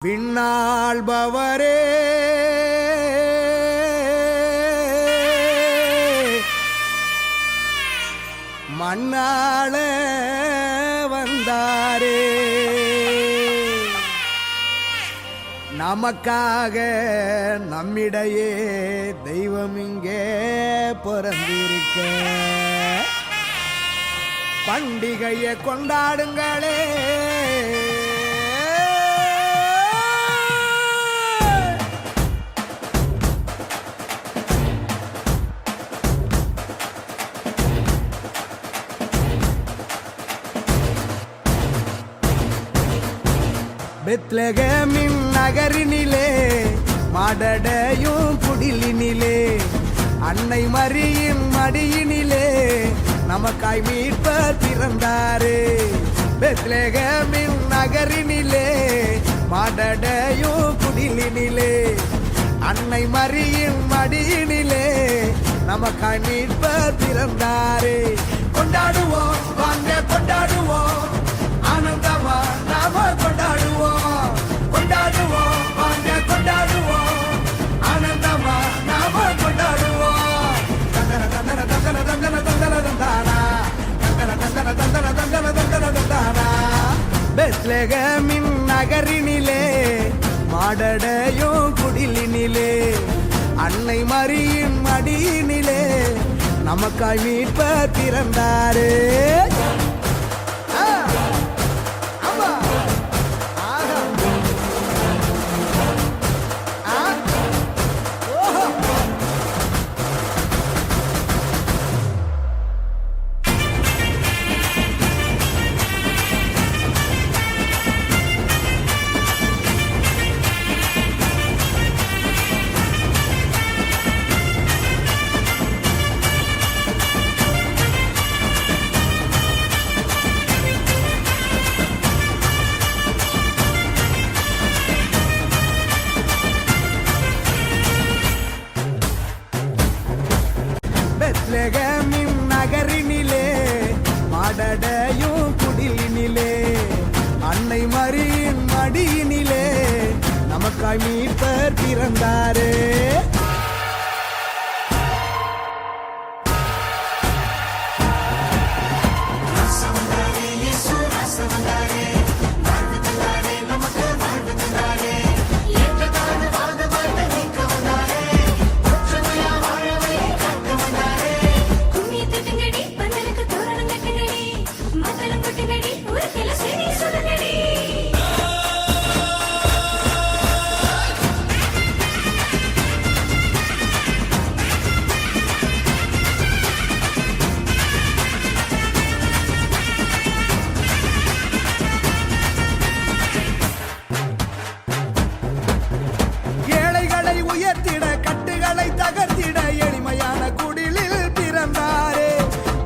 விண்ணாள்பவரே மண்ணாள வந்தாரே நமக்காக நம்மிடையே தெய்வம் இங்கே பிறந்திருக்க பண்டிகையை கொண்டாடுங்களே. பெத்லகேமின் நகரினிலே மாடடையும் குடிலினிலே அன்னை மரியின் மடியினிலே நமக்காய் மீட்பர் பிறந்தாரே. பெத்லகேமின் நகரினிலே மாடடையும் குடிலினிலே அன்னை மரியின் மடியினிலே நமக்காய் மீட்பர் பிறந்தாரே. கொண்டாடுவோம் வாங்க கொண்டாடுவோம் ஆனந்தமா நாம கொண்டாடுவோம். கொண்டாடுவோம் வாங்க கொண்டாடுவோம் ஆனந்தமா நாம கொண்டாடுவோம். தந்தன தந்தன தந்தன தந்தன தந்தன தந்தானா தந்தன தந்தன தந்தன தந்தன தந்தன தந்தானா. பெத்லகேமின் நகரினிலே மாடடையும் குடிலினிலே அன்னை மரியின் மடியினிலே நமக்காய் மீட்பர் பிறந்தாரே. பெத்லகேமின் நகரினிலே மாடடையும் குடிலினிலே அன்னை மரியின் மடியினிலே நமக்காய் மீட்பர் பிறந்தாரே. உயர்த்திட கட்டுகளை தகர்த்திட எளிமையான குடிலில் பிறந்தாரே.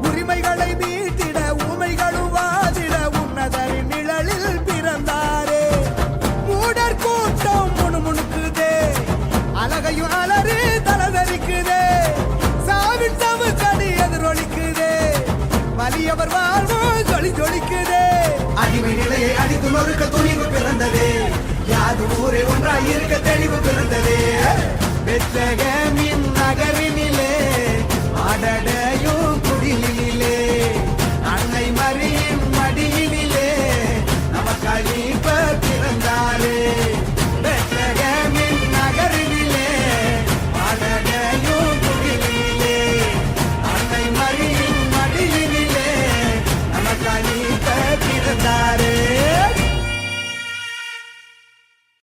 உரிமைகளை மீட்டிட ஊமைகளும் வாதிட உன்னதரின் நிழலில் பிறந்தாரே. மூடர் கூட்டம் முணுமுணுக்குதே அழகையும் அலறி தலதரிக்குதே. சாவின் சவு கடி எதிரொலிக்குதே வலியவர் வாழ்வோ ஜொலி ஜொலிக்குதே. அடிமை நிலையை அடித்து நொறுக்க துணிவு பிறந்ததே. யாது ஊரே ஒன்றாய் இருக்க தெளிவு பிறந்ததே. பெத்லகேமின்